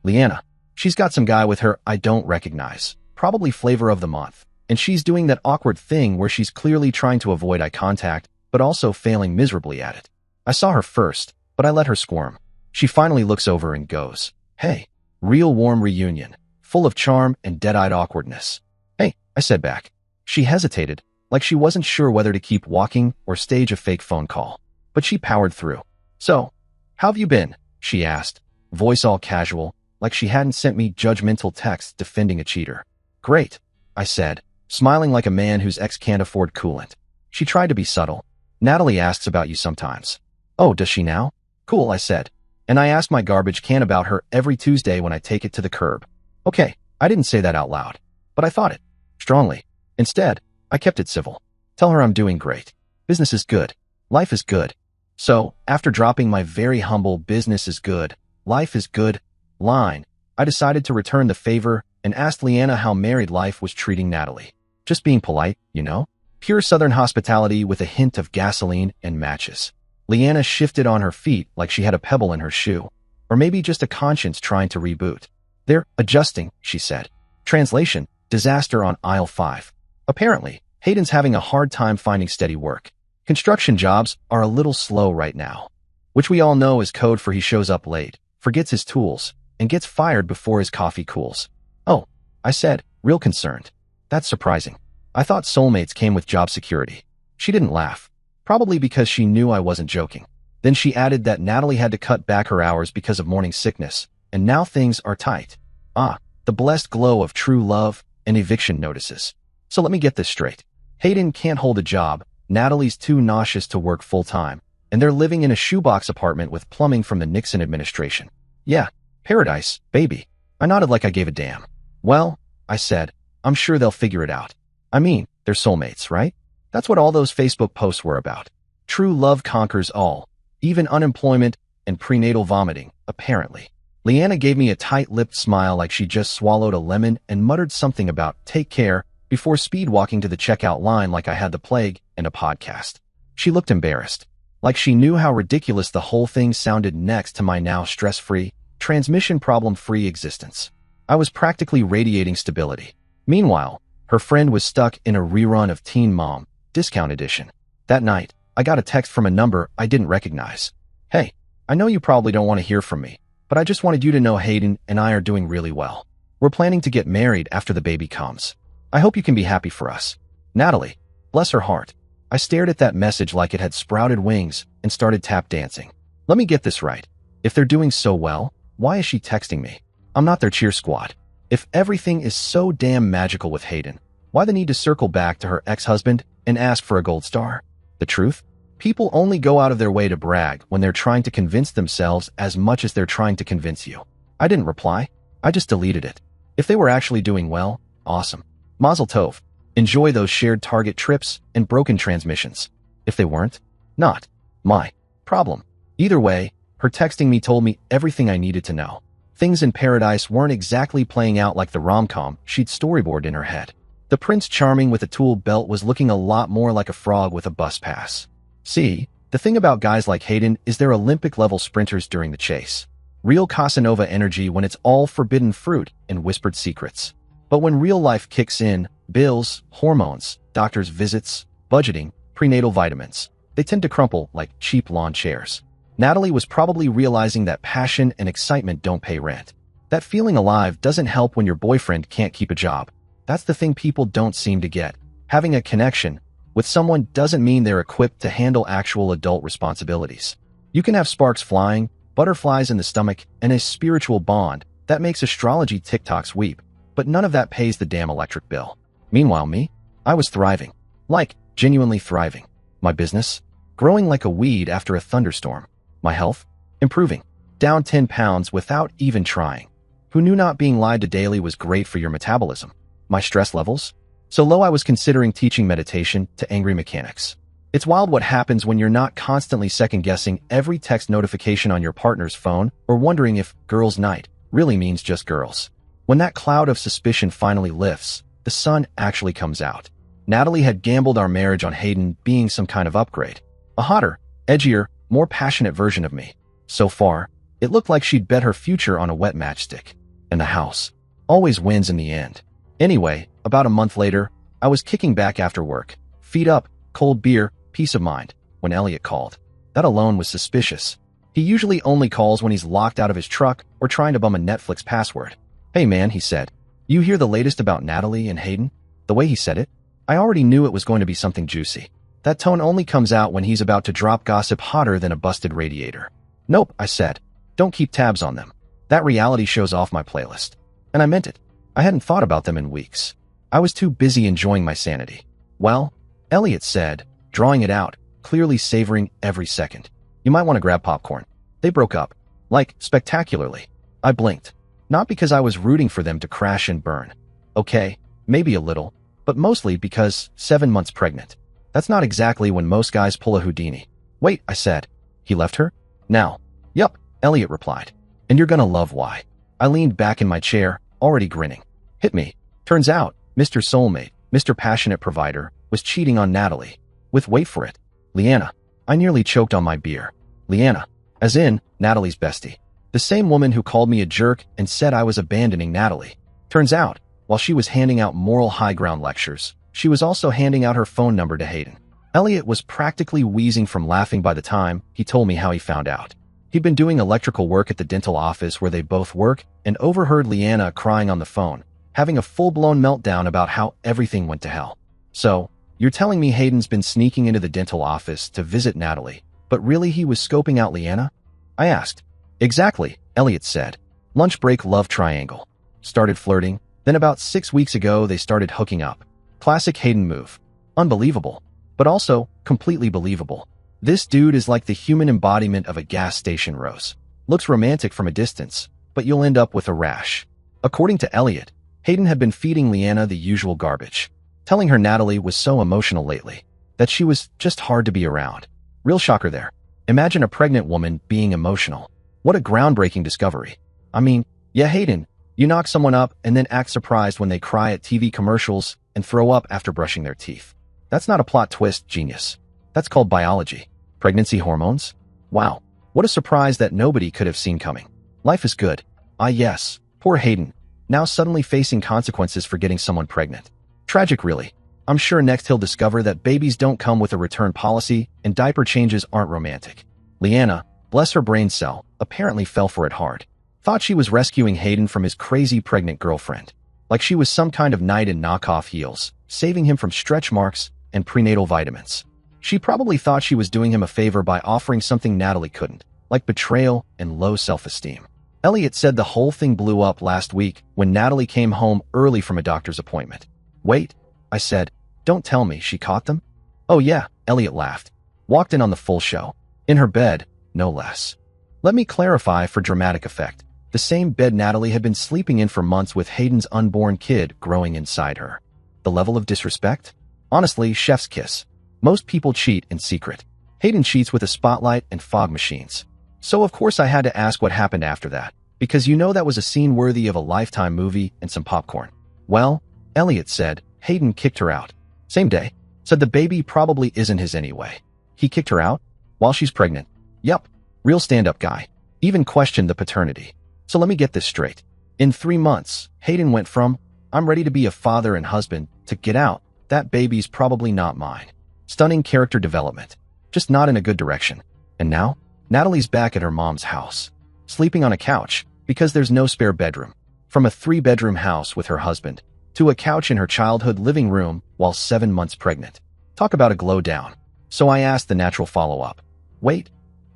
A: Leanna. She's got some guy with her I don't recognize. Probably flavor of the month. And she's doing that awkward thing where she's clearly trying to avoid eye contact, but also failing miserably at it. I saw her first, but I let her squirm. She finally looks over and goes, "Hey." Real warm reunion, full of charm and dead-eyed awkwardness. "Hey," I said back. She hesitated, like she wasn't sure whether to keep walking or stage a fake phone call. But she powered through. "So, how have you been?" she asked, voice all casual, like she hadn't sent me judgmental texts defending a cheater. "Great," I said, smiling like a man whose ex can't afford coolant. She tried to be subtle. "Natalie asks about you sometimes." "Oh, does she now?" "Cool," I said. "And I ask my garbage can about her every Tuesday when I take it to the curb." Okay, I didn't say that out loud, but I thought it. Strongly. Instead, I kept it civil. "Tell her I'm doing great. Business is good. Life is good. So, after dropping my very humble business is good, life is good line, I decided to return the favor and asked Leanna how married life was treating Natalie. Just being polite, you know? Pure Southern hospitality with a hint of gasoline and matches. Leanna shifted on her feet like she had a pebble in her shoe, or maybe just a conscience trying to reboot. They're adjusting, she said. Translation, disaster on aisle 5. Apparently, Hayden's having a hard time finding steady work. Construction jobs are a little slow right now, which we all know is code for he shows up late, forgets his tools, and gets fired before his coffee cools. Oh, I said, real concerned. That's surprising. I thought soulmates came with job security. She didn't laugh, probably because she knew I wasn't joking. Then she added that Natalie had to cut back her hours because of morning sickness, and now things are tight. Ah, the blessed glow of true love and eviction notices. So let me get this straight. Hayden can't hold a job, Natalie's too nauseous to work full-time, and they're living in a shoebox apartment with plumbing from the Nixon administration. Yeah, paradise, baby. I nodded like I gave a damn. Well, I said, I'm sure they'll figure it out. I mean, they're soulmates, right? That's what all those Facebook posts were about. True love conquers all, even unemployment and prenatal vomiting, apparently. Leanna gave me a tight-lipped smile like she just swallowed a lemon and muttered something about take care before speed-walking to the checkout line like I had the plague and a podcast. She looked embarrassed, like she knew how ridiculous the whole thing sounded next to my now stress-free, transmission problem-free existence. I was practically radiating stability. Meanwhile, her friend was stuck in a rerun of Teen Mom, Discount Edition. That night, I got a text from a number I didn't recognize. Hey, I know you probably don't want to hear from me, but I just wanted you to know Hayden and I are doing really well. We're planning to get married after the baby comes. I hope you can be happy for us. Natalie, bless her heart. I stared at that message like it had sprouted wings and started tap dancing. Let me get this right. If they're doing so well, why is she texting me? I'm not their cheer squad. If everything is so damn magical with Hayden, why the need to circle back to her ex-husband and ask for a gold star? The truth? People only go out of their way to brag when they're trying to convince themselves as much as they're trying to convince you. I didn't reply. I just deleted it. If they were actually doing well, awesome. Mazel tov. Enjoy those shared Target trips and broken transmissions. If they weren't, not my problem. Either way, her texting me told me everything I needed to know. Things in paradise weren't exactly playing out like the rom-com she'd storyboarded in her head. The Prince Charming with a tool belt was looking a lot more like a frog with a bus pass. See, the thing about guys like Hayden is they're Olympic-level sprinters during the chase. Real Casanova energy when it's all forbidden fruit and whispered secrets. But when real life kicks in, bills, hormones, doctor's visits, budgeting, prenatal vitamins, they tend to crumple like cheap lawn chairs. Natalie was probably realizing that passion and excitement don't pay rent. That feeling alive doesn't help when your boyfriend can't keep a job. That's the thing people don't seem to get. Having a connection with someone doesn't mean they're equipped to handle actual adult responsibilities. You can have sparks flying, butterflies in the stomach, and a spiritual bond that makes astrology TikToks weep. But none of that pays the damn electric bill. Meanwhile, me? I was thriving. Like, genuinely thriving. My business? Growing like a weed after a thunderstorm. My health? Improving. Down 10 pounds without even trying. Who knew not being lied to daily was great for your metabolism? My stress levels? So low I was considering teaching meditation to angry mechanics. It's wild what happens when you're not constantly second-guessing every text notification on your partner's phone or wondering if girls' night really means just girls. When that cloud of suspicion finally lifts, the sun actually comes out. Natalie had gambled our marriage on Hayden being some kind of upgrade. A hotter, edgier, more passionate version of me. So far, it looked like she'd bet her future on a wet matchstick. And the house always wins in the end. Anyway, about a month later, I was kicking back after work. Feet up, cold beer, peace of mind, when Elliot called. That alone was suspicious. He usually only calls when he's locked out of his truck or trying to bum a Netflix password. Hey man, he said. You hear the latest about Natalie and Hayden? The way he said it, I already knew it was going to be something juicy. That tone only comes out when he's about to drop gossip hotter than a busted radiator. Nope, I said. Don't keep tabs on them. That reality show's off my playlist. And I meant it. I hadn't thought about them in weeks. I was too busy enjoying my sanity. Well, Elliot said, drawing it out, clearly savoring every second. You might want to grab popcorn. They broke up. Like, spectacularly. I blinked. Not because I was rooting for them to crash and burn. Okay, maybe a little, but mostly because 7 months pregnant. That's not exactly when most guys pull a Houdini. Wait, I said. He left her? Now. Yup, Elliot replied. And you're gonna love why. I leaned back in my chair, already grinning. Hit me. Turns out, Mr. Soulmate, Mr. Passionate Provider, was cheating on Natalie. With, wait for it, Leanna. I nearly choked on my beer. Leanna. As in, Natalie's bestie. The same woman who called me a jerk and said I was abandoning Natalie. Turns out, while she was handing out moral high ground lectures, she was also handing out her phone number to Hayden. Elliot was practically wheezing from laughing by the time he told me how he found out. He'd been doing electrical work at the dental office where they both work and overheard Leanna crying on the phone, having a full-blown meltdown about how everything went to hell. So, you're telling me Hayden's been sneaking into the dental office to visit Natalie, but really he was scoping out Leanna? I asked. Exactly, Elliot said. Lunch break love triangle. Started flirting, then about 6 weeks ago they started hooking up. Classic Hayden move. Unbelievable. But also, completely believable. This dude is like the human embodiment of a gas station rose. Looks romantic from a distance, but you'll end up with a rash. According to Elliot, Hayden had been feeding Leanna the usual garbage, telling her Natalie was so emotional lately, that she was just hard to be around. Real shocker there. Imagine a pregnant woman being emotional. What a groundbreaking discovery. I mean, yeah, Hayden, you knock someone up and then act surprised when they cry at TV commercials and throw up after brushing their teeth. That's not a plot twist, genius. That's called biology. Pregnancy hormones? Wow, what a surprise that nobody could have seen coming. Life is good. Ah yes, poor Hayden, now suddenly facing consequences for getting someone pregnant. Tragic really. I'm sure next he'll discover that babies don't come with a return policy and diaper changes aren't romantic. Leanna, bless her brain cell, apparently fell for it hard. Thought she was rescuing Hayden from his crazy pregnant girlfriend. Like she was some kind of knight in knockoff heels, saving him from stretch marks and prenatal vitamins. She probably thought she was doing him a favor by offering something Natalie couldn't, like betrayal and low self-esteem. Elliot said the whole thing blew up last week when Natalie came home early from a doctor's appointment. Wait, I said, don't tell me she caught them? Oh yeah, Elliot laughed. Walked in on the full show. In her bed, no less. Let me clarify for dramatic effect. The same bed Natalie had been sleeping in for months with Hayden's unborn kid growing inside her. The level of disrespect? Honestly, chef's kiss. Most people cheat in secret. Hayden cheats with a spotlight and fog machines. So of course I had to ask what happened after that, because you know that was a scene worthy of a Lifetime movie and some popcorn. Well, Elliot said, Hayden kicked her out. Same day. Said the baby probably isn't his anyway. He kicked her out? While she's pregnant? Yup. Real stand-up guy. Even questioned the paternity. So let me get this straight. In 3 months, Hayden went from, I'm ready to be a father and husband, to get out, that baby's probably not mine. Stunning character development. Just not in a good direction. And now, Natalie's back at her mom's house. Sleeping on a couch, because there's no spare bedroom. From a 3-bedroom house with her husband, to a couch in her childhood living room while 7 months pregnant. Talk about a glow down. So I asked the natural follow-up. Wait,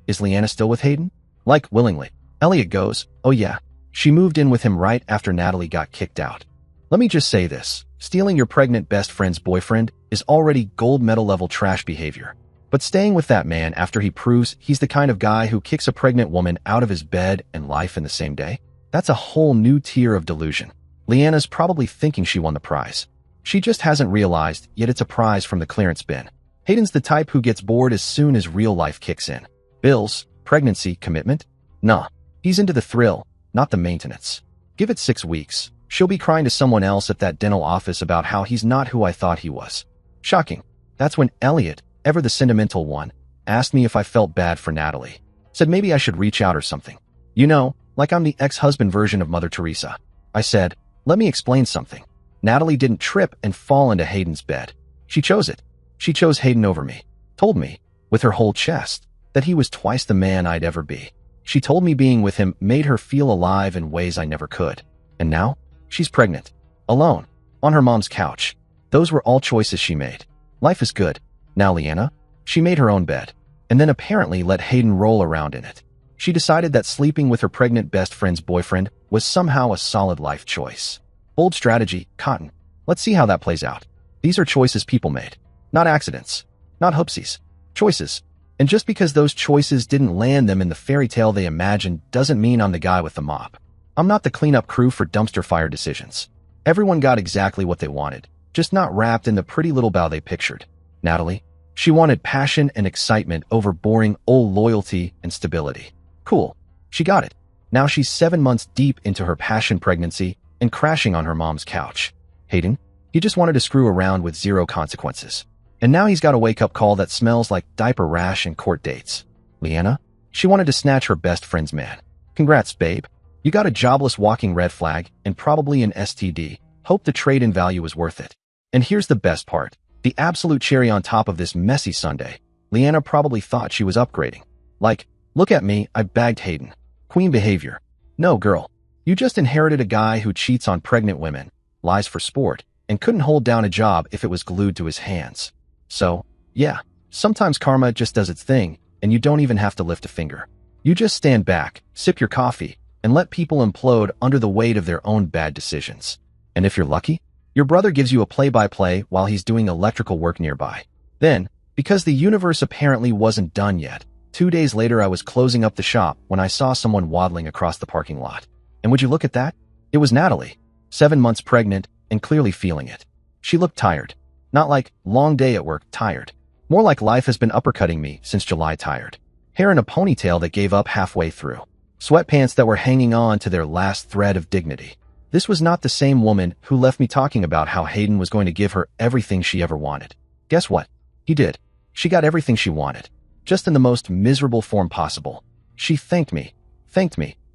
A: is Leanna still with Hayden? Like, willingly. Elliot goes, oh yeah, she moved in with him right after Natalie got kicked out. Let me just say this, stealing your pregnant best friend's boyfriend is already gold medal level trash behavior. But staying with that man after he proves he's the kind of guy who kicks a pregnant woman out of his bed and life in the same day? That's a whole new tier of delusion. Leanna's probably thinking she won the prize. She just hasn't realized yet it's a prize from the clearance bin. Hayden's the type who gets bored as soon as real life kicks in. Bills, pregnancy, commitment? Nah. He's into the thrill, not the maintenance. Give it 6 weeks. She'll be crying to someone else at that dental office about how he's not who I thought he was. Shocking. That's when Elliot, ever the sentimental one, asked me if I felt bad for Natalie. Said maybe I should reach out or something. You know, like I'm the ex-husband version of Mother Teresa. I said, let me explain something. Natalie didn't trip and fall into Hayden's bed. She chose it. She chose Hayden over me. Told me, with her whole chest, that he was twice the man I'd ever be. She told me being with him made her feel alive in ways I never could. And now, she's pregnant. Alone. On her mom's couch. Those were all choices she made. Life is good. Now Leanna? She made her own bed. And then apparently let Hayden roll around in it. She decided that sleeping with her pregnant best friend's boyfriend was somehow a solid life choice. Bold strategy, Cotton. Let's see how that plays out. These are choices people made. Not accidents. Not hoopsies. Choices. And just because those choices didn't land them in the fairy tale they imagined doesn't mean I'm the guy with the mop. I'm not the cleanup crew for dumpster fire decisions. Everyone got exactly what they wanted, just not wrapped in the pretty little bow they pictured. Natalie, She wanted passion and excitement over boring old loyalty and stability. Cool. She got it. Now she's 7 months deep into her passion pregnancy and crashing on her mom's couch. Hayden? He just wanted to screw around with zero consequences. And now he's got a wake-up call that smells like diaper rash and court dates. Leanna? She wanted to snatch her best friend's man. Congrats, babe. You got a jobless walking red flag and probably an STD. Hope the trade-in value was worth it. And here's the best part. The absolute cherry on top of this messy Sunday. Leanna probably thought she was upgrading. Like, look at me, I bagged Hayden. Queen behavior. No, girl. You just inherited a guy who cheats on pregnant women, lies for sport, and couldn't hold down a job if it was glued to his hands. So, yeah, sometimes karma just does its thing, and you don't even have to lift a finger. You just stand back, sip your coffee, and let people implode under the weight of their own bad decisions. And if you're lucky, your brother gives you a play-by-play while he's doing electrical work nearby. Then, because the universe apparently wasn't done yet, 2 days later I was closing up the shop when I saw someone waddling across the parking lot. And would you look at that? It was Natalie, 7 months pregnant and clearly feeling it. She looked tired. Not like long day at work tired. More like life has been uppercutting me since July tired. Hair in a ponytail that gave up halfway through. Sweatpants that were hanging on to their last thread of dignity. This was not the same woman who left me talking about how Hayden was going to give her everything she ever wanted. Guess what? He did. She got everything she wanted. Just in the most miserable form possible. She thanked me,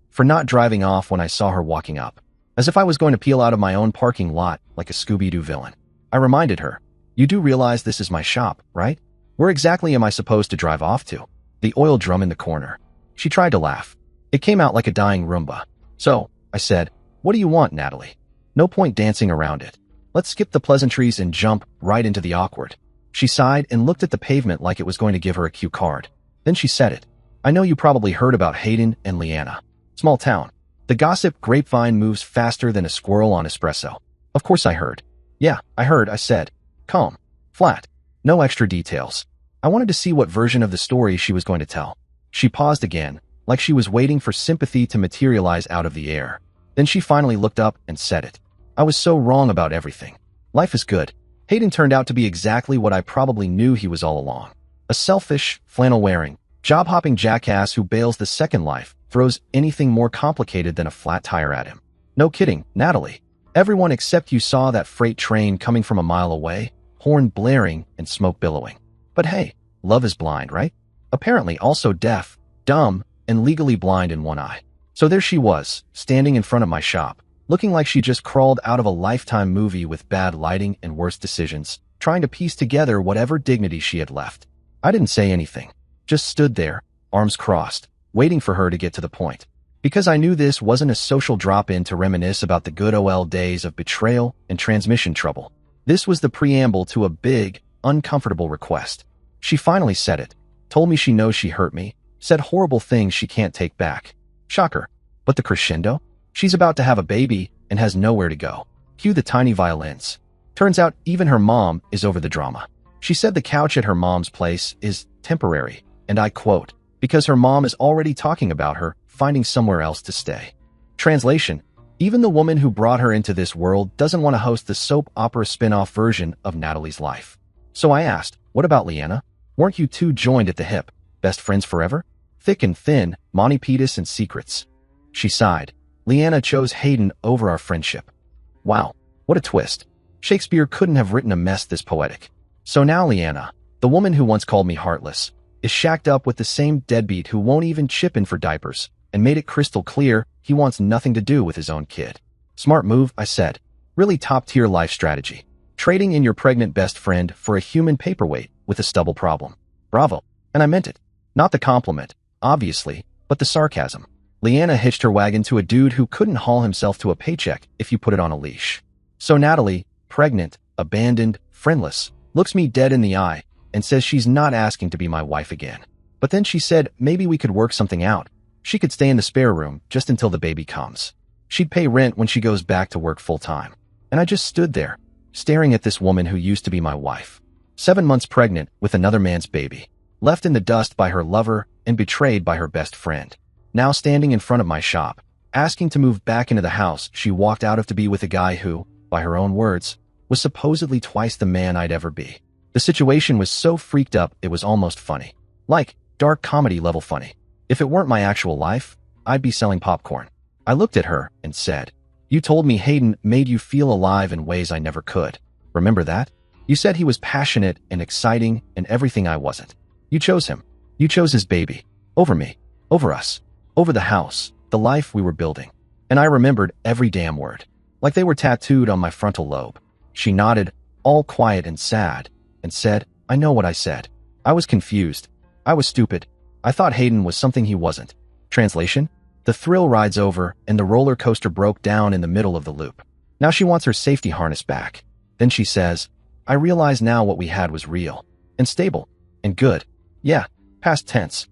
A: for not driving off when I saw her walking up. As if I was going to peel out of my own parking lot like a Scooby-Doo villain. I reminded her, you do realize this is my shop, right? Where exactly am I supposed to drive off to? The oil drum in the corner. She tried to laugh. It came out like a dying Roomba. So, I said, what do you want, Natalie? No point dancing around it. Let's skip the pleasantries and jump right into the awkward. She sighed and looked at the pavement like it was going to give her a cue card. Then she said it. I know you probably heard about Hayden and Leanna. Small town. The gossip grapevine moves faster than a squirrel on espresso. Of course I heard. Yeah, I heard, I said. Calm. Flat. No extra details. I wanted to see what version of the story she was going to tell. She paused again, like she was waiting for sympathy to materialize out of the air. Then she finally looked up and said it. I was so wrong about everything. Life is good. Hayden turned out to be exactly what I probably knew he was all along. A selfish, flannel-wearing, job-hopping jackass who bails the second life, throws anything more complicated than a flat tire at him. No kidding, Natalie. Everyone except you saw that freight train coming from a mile away, horn blaring and smoke billowing. But hey, love is blind, right? Apparently also deaf, dumb, and legally blind in one eye. So there she was, standing in front of my shop, looking like she just crawled out of a Lifetime movie with bad lighting and worse decisions, trying to piece together whatever dignity she had left. I didn't say anything, just stood there, arms crossed, waiting for her to get to the point. Because I knew this wasn't a social drop-in to reminisce about the good old days of betrayal and transmission trouble. This was the preamble to a big, uncomfortable request. She finally said it, told me she knows she hurt me, said horrible things she can't take back. Shocker. But the crescendo? She's about to have a baby and has nowhere to go. Cue the tiny violins. Turns out even her mom is over the drama. She said the couch at her mom's place is temporary, and I quote, because her mom is already talking about her finding somewhere else to stay. Translation: even the woman who brought her into this world doesn't want to host the soap opera spin-off version of Natalie's life. So I asked, what about Leanna? Weren't you two joined at the hip? Best friends forever? Thick and thin, Monty Python and secrets. She sighed. Leanna chose Hayden over our friendship. Wow, what a twist. Shakespeare couldn't have written a mess this poetic. So now Leanna, the woman who once called me heartless, is shacked up with the same deadbeat who won't even chip in for diapers, and made it crystal clear he wants nothing to do with his own kid. Smart move, I said. Really top-tier life strategy. Trading in your pregnant best friend for a human paperweight with a stubble problem. Bravo. And I meant it. Not the compliment, obviously, but the sarcasm. Leanna hitched her wagon to a dude who couldn't haul himself to a paycheck if you put it on a leash. So Natalie, pregnant, abandoned, friendless, looks me dead in the eye and says she's not asking to be my wife again. But then she said maybe we could work something out. She could stay in the spare room just until the baby comes. She'd pay rent when she goes back to work full-time. And I just stood there, staring at this woman who used to be my wife. 7 months pregnant with another man's baby. Left in the dust by her lover and betrayed by her best friend. Now standing in front of my shop, asking to move back into the house she walked out of to be with a guy who, by her own words, was supposedly twice the man I'd ever be. The situation was so freaked up it was almost funny. Like, dark comedy level funny. If it weren't my actual life, I'd be selling popcorn. I looked at her and said, "You told me Hayden made you feel alive in ways I never could. Remember that? You said he was passionate and exciting and everything I wasn't. You chose him. You chose his baby. Over me. Over us. Over the house. The life we were building." And I remembered every damn word. Like they were tattooed on my frontal lobe. She nodded, all quiet and sad, and said, "I know what I said. I was confused. I was stupid. I thought Hayden was something he wasn't." Translation? The thrill ride's over, and the roller coaster broke down in the middle of the loop. Now she wants her safety harness back. Then she says, "I realize now what we had was real, and stable, and good. Yeah, past tense.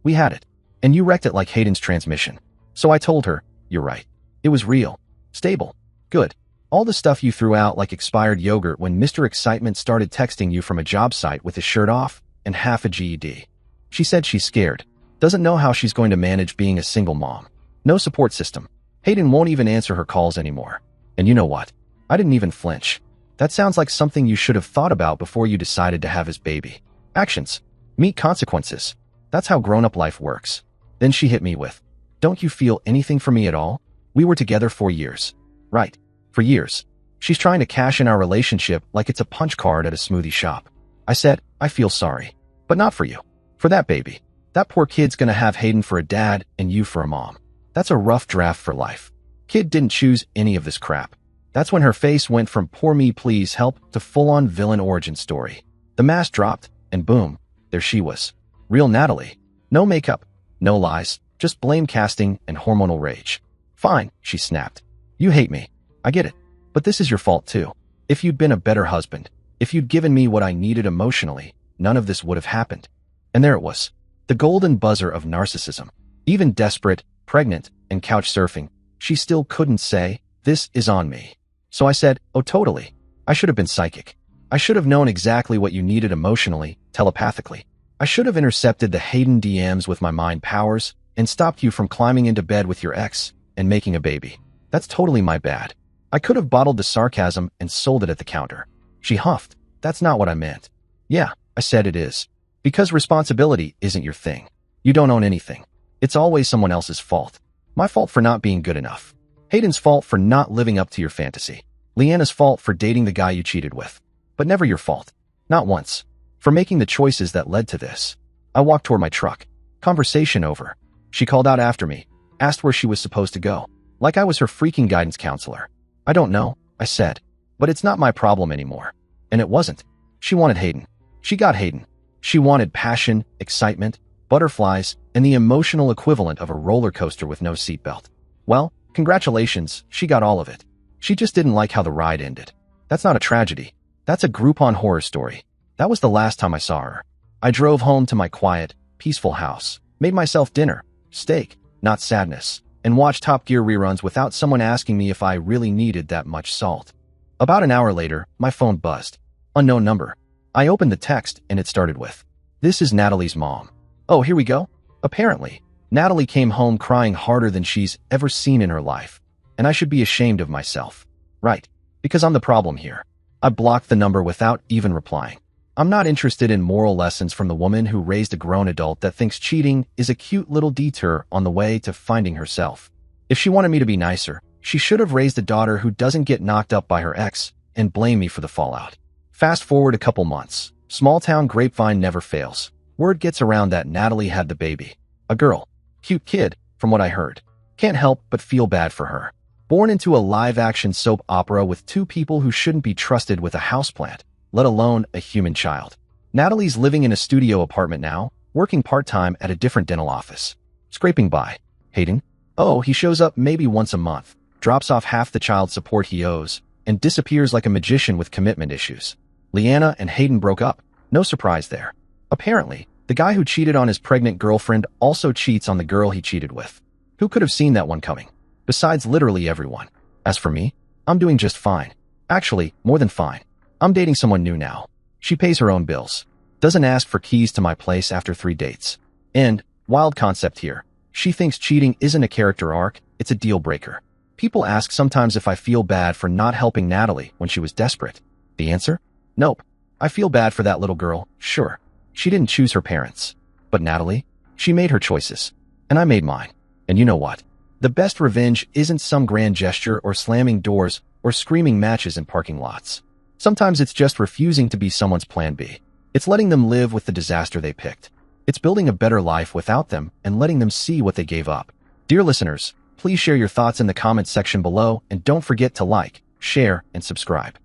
A: We had it. And you wrecked it like Hayden's transmission." So I told her, "You're right. It was real, stable, good. All the stuff you threw out like expired yogurt when Mr. Excitement started texting you from a job site with his shirt off and half a GED." She said she's scared. Doesn't know how she's going to manage being a single mom. No support system. Hayden won't even answer her calls anymore. And you know what? I didn't even flinch. That sounds like something you should have thought about before you decided to have his baby. Actions meet consequences. That's how grown-up life works. Then she hit me with, "Don't you feel anything for me at all? We were together for years." Right. For years. She's trying to cash in our relationship like it's a punch card at a smoothie shop. I said, "I feel sorry. But not for you. For that baby. That poor kid's gonna have Hayden for a dad and you for a mom. That's a rough draft for life. Kid didn't choose any of this crap." That's when her face went from "poor me, please help" to full-on villain origin story. The mask dropped, and boom, there she was. Real Natalie. No makeup, no lies, just blame casting and hormonal rage. "Fine," she snapped. "You hate me. I get it. But this is your fault too. If you'd been a better husband, if you'd given me what I needed emotionally, none of this would have happened." And there it was. The golden buzzer of narcissism. Even desperate, pregnant, and couch surfing, she still couldn't say, "This is on me." So I said, "Oh, totally. I should have been psychic. I should have known exactly what you needed emotionally, telepathically. I should have intercepted the Hayden DMs with my mind powers and stopped you from climbing into bed with your ex and making a baby. That's totally my bad. I could have bottled the sarcasm and sold it at the counter." She huffed. "That's not what I meant." "Yeah," I said, "it is. Because responsibility isn't your thing. You don't own anything. It's always someone else's fault. My fault for not being good enough. Hayden's fault for not living up to your fantasy. Leanna's fault for dating the guy you cheated with. But never your fault. Not once. For making the choices that led to this." I walked toward my truck. Conversation over. She called out after me, asked where she was supposed to go. Like I was her freaking guidance counselor. "I don't know," I said. "But it's not my problem anymore." And it wasn't. She wanted Hayden. She got Hayden. She wanted passion, excitement, butterflies, and the emotional equivalent of a roller coaster with no seatbelt. Well, congratulations, she got all of it. She just didn't like how the ride ended. That's not a tragedy. That's a Groupon horror story. That was the last time I saw her. I drove home to my quiet, peaceful house, made myself dinner, steak, not sadness, and watched Top Gear reruns without someone asking me if I really needed that much salt. About an hour later, my phone buzzed. Unknown number. I opened the text and it started with, "This is Natalie's mom." Oh, here we go. Apparently, Natalie came home crying harder than she's ever seen in her life. And I should be ashamed of myself. Right. Because I'm the problem here. I blocked the number without even replying. I'm not interested in moral lessons from the woman who raised a grown adult that thinks cheating is a cute little detour on the way to finding herself. If she wanted me to be nicer, she should have raised a daughter who doesn't get knocked up by her ex and blame me for the fallout. Fast forward a couple months. Small town grapevine never fails. Word gets around that Natalie had the baby. A girl. Cute kid, from what I heard. Can't help but feel bad for her. Born into a live-action soap opera with two people who shouldn't be trusted with a houseplant, let alone a human child. Natalie's living in a studio apartment now, working part-time at a different dental office. Scraping by. Hayden? Oh, he shows up maybe once a month, drops off half the child support he owes, and disappears like a magician with commitment issues. Leanna and Hayden broke up. No surprise there. Apparently, the guy who cheated on his pregnant girlfriend also cheats on the girl he cheated with. Who could have seen that one coming? Besides literally everyone. As for me, I'm doing just fine. Actually, more than fine. I'm dating someone new now. She pays her own bills. Doesn't ask for keys to my place after 3 dates. And, wild concept here, she thinks cheating isn't a character arc, it's a deal breaker. People ask sometimes if I feel bad for not helping Natalie when she was desperate. The answer? Nope. I feel bad for that little girl, sure. She didn't choose her parents. But Natalie? She made her choices. And I made mine. And you know what? The best revenge isn't some grand gesture or slamming doors or screaming matches in parking lots. Sometimes it's just refusing to be someone's plan B. It's letting them live with the disaster they picked. It's building a better life without them and letting them see what they gave up. Dear listeners, please share your thoughts in the comments section below and don't forget to like, share, and subscribe.